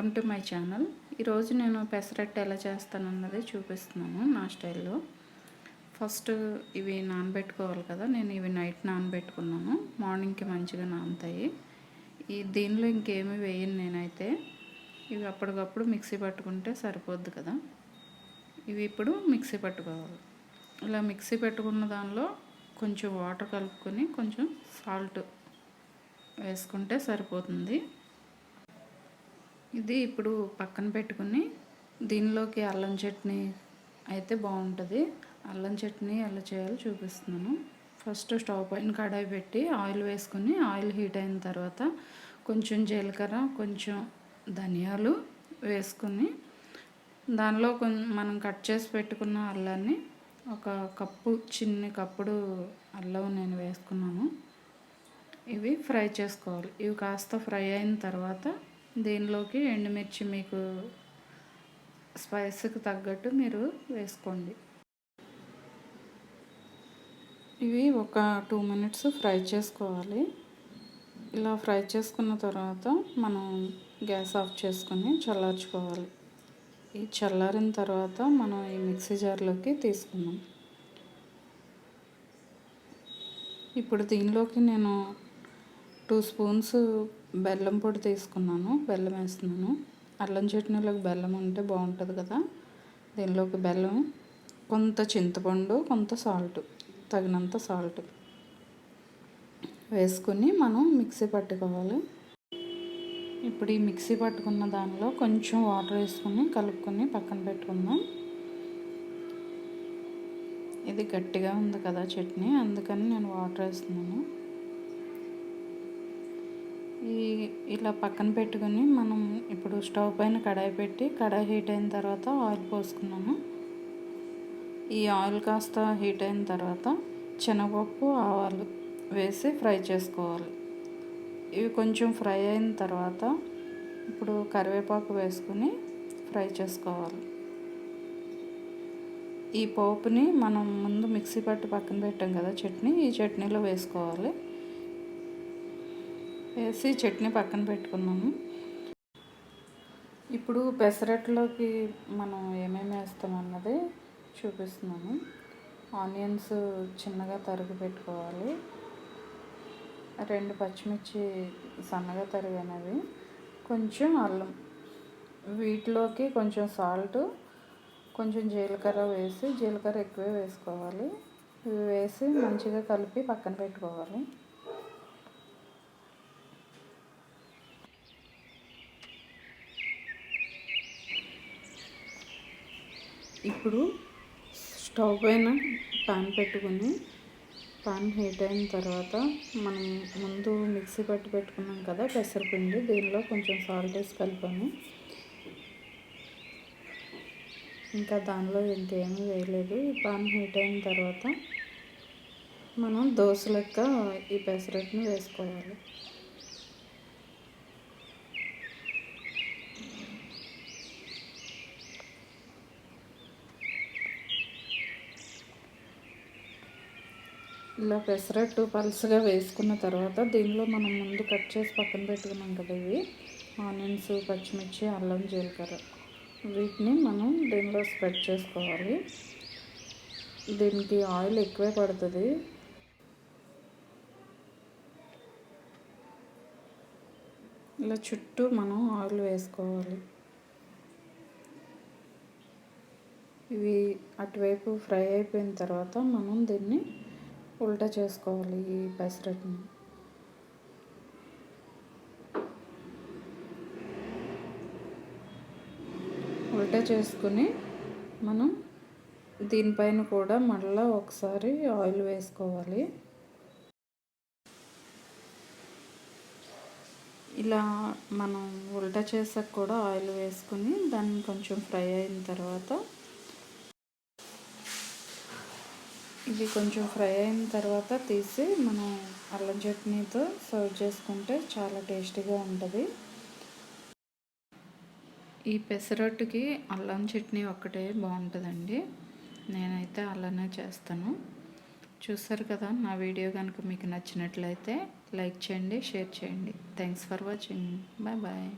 Welcome to my channel. ఈరోజు నేను పెసరట్టు ఎలా చేస్తానన్నది చూపిస్తున్నాను నా స్టైల్లో. ఫస్ట్ ఇవి నానబెట్టుకోవాలి కదా. నేను ఇవి నైట్ నానబెట్టుకున్నాను. మార్నింగ్కి మంచిగా నానుతాయి. దీనిలో ఇంకేమీ వేయను నేనైతే. ఇవి అప్పటికప్పుడు మిక్సీ పట్టుకుంటే సరిపోద్ది కదా. ఇవి ఇప్పుడు మిక్సీ పట్టుకోవాలి. ఇలా మిక్సీ పెట్టుకున్న దానిలో కొంచెం వాటర్ కలుపుకొని కొంచెం సాల్ట్ వేసుకుంటే సరిపోతుంది. ఇది ఇప్పుడు పక్కన పెట్టుకుని దీనిలోకి అల్లం చట్నీ అయితే బాగుంటుంది. అల్లం చట్నీ ఎలా చేయాలో చూపిస్తున్నాను. ఫస్ట్ స్టవ్ పైన కడాయి పెట్టి ఆయిల్ వేసుకుని ఆయిల్ హీట్ అయిన తర్వాత కొంచెం జీలకర్ర, కొంచెం ధనియాలు వేసుకుని దానిలో మనం కట్ చేసి పెట్టుకున్న అల్లాన్ని ఒక కప్పు, చిన్న కప్పుడు అల్లం నేను వేసుకున్నాను. ఇవి ఫ్రై చేసుకోవాలి. ఇవి కాస్త ఫ్రై అయిన తర్వాత దీనిలోకి ఎండుమిర్చి మీకు స్పైస్కి తగ్గట్టు మీరు వేసుకోండి. ఇవి ఒక 2 మినిట్స్ ఫ్రై చేసుకోవాలి. ఇలా ఫ్రై చేసుకున్న తర్వాత మనం గ్యాస్ ఆఫ్ చేసుకొని చల్లార్చుకోవాలి. ఈ చల్లారిన తర్వాత మనం ఈ మిక్సీ జార్లోకి తీసుకుందాం. ఇప్పుడు దీనిలోకి నేను 2 స్పూన్స్ బెల్లం పొడి తీసుకున్నాను. బెల్లం వేస్తున్నాను. అల్లం చట్నీలోకి బెల్లం ఉంటే బాగుంటుంది కదా. దీనిలోకి బెల్లం, కొంత చింతపండు, కొంత సాల్ట్, తగినంత సాల్ట్ వేసుకుని మనం మిక్సీ పట్టుకోవాలి. ఇప్పుడు ఈ మిక్సీ పట్టుకున్న దానిలో కొంచెం వాటర్ వేసుకొని కలుపుకొని పక్కన పెట్టుకుందాం. ఇది గట్టిగా ఉంది కదా చట్నీ, అందుకని నేను వాటర్ వేస్తున్నాను. ఇలా పక్కన పెట్టుకొని మనం ఇప్పుడు స్టవ్ పైన కడాయి పెట్టి కడాయి హీట్ అయిన తర్వాత ఆయిల్ పోసుకున్నాను. ఈ ఆయిల్ కాస్త హీట్ అయిన తర్వాత శనగపప్పు, ఆవాలు వేసి ఫ్రై చేసుకోవాలి. ఇవి కొంచెం ఫ్రై అయిన తర్వాత ఇప్పుడు కరివేపాకు వేసుకుని ఫ్రై చేసుకోవాలి. ఈ పోపుని మనం ముందు మిక్సీ పట్టి పక్కన పెట్టాం కదా చట్నీ, ఈ చట్నీలో వేసుకోవాలి. వేసి చట్నీ పక్కన పెట్టుకున్నాము. ఇప్పుడు పెసరట్లోకి మనం ఏమేమి వేస్తామన్నది చూపిస్తున్నాను. ఆనియన్స్ చిన్నగా తరిగి పెట్టుకోవాలి. 2 పచ్చిమిర్చి సన్నగా తరిగినవి, కొంచెం అల్లం, వీటిలోకి కొంచెం సాల్ట్, కొంచెం జీలకర్ర వేసి, జీలకర్ర ఎక్కువే వేసుకోవాలి. ఇవి వేసి మంచిగా కలిపి పక్కన పెట్టుకోవాలి. ఇప్పుడు స్టవ్ పైన పాన్ పెట్టుకుని పాన్ హీట్ అయిన తర్వాత మనం ముందు మిక్సీ పట్టి పెట్టుకున్నాం కదా పెసరపిండి, దీనిలో కొంచెం సాల్ట్ వేసి కలిపాము. ఇంకా దానిలో ఇంకేమీ వేయలేదు. ఈ పాన్ హీట్ అయిన తర్వాత మనం దోశ లెక్క ఈ పెసరట్టుని వేసుకోవాలి. ఇలా పెసరట్టు పలుసగా వేసుకున్న తర్వాత దీనిలో మనం ముందు కట్ చేసి పక్కన పెట్టుకున్నాం కదా ఇవి ఆనియన్స్, పచ్చిమిర్చి, అల్లం, జీలకర్ర, వీటిని మనం దీనిలో స్ప్రెడ్ చేసుకోవాలి. దీనికి ఆయిల్ ఎక్కువే పడుతుంది. ఇలా చుట్టూ మనం ఆయిల్ వేసుకోవాలి. ఇవి అటువైపు ఫ్రై అయిపోయిన తర్వాత మనం దీన్ని ఉల్టా చేసుకోవాలి. ఈ పెసరట్టుని ఉల్టా చేసుకుని మనం దీనిపైన కూడా మళ్ళీ ఒకసారి ఆయిల్ వేసుకోవాలి. ఇలా మనం ఉల్టా చేసాక కూడా ఆయిల్ వేసుకుని దాన్ని కొంచెం ఫ్రై అయిన తర్వాత ఇది కొంచెం ఫ్రై అయిన తర్వాత తీసి మనం అల్లం చట్నీతో సర్వ్ చేసుకుంటే చాలా టేస్టీగా ఉంటుంది. ఈ పెసరట్టుకి అల్లం చట్నీ ఒక్కటే బాగుంటుందండి. నేనైతే అలానే చేస్తాను. చూసారు కదా. నా వీడియో కనుక మీకు నచ్చినట్లయితే లైక్ చేయండి, షేర్ చేయండి. Thanks for watching. Bye bye.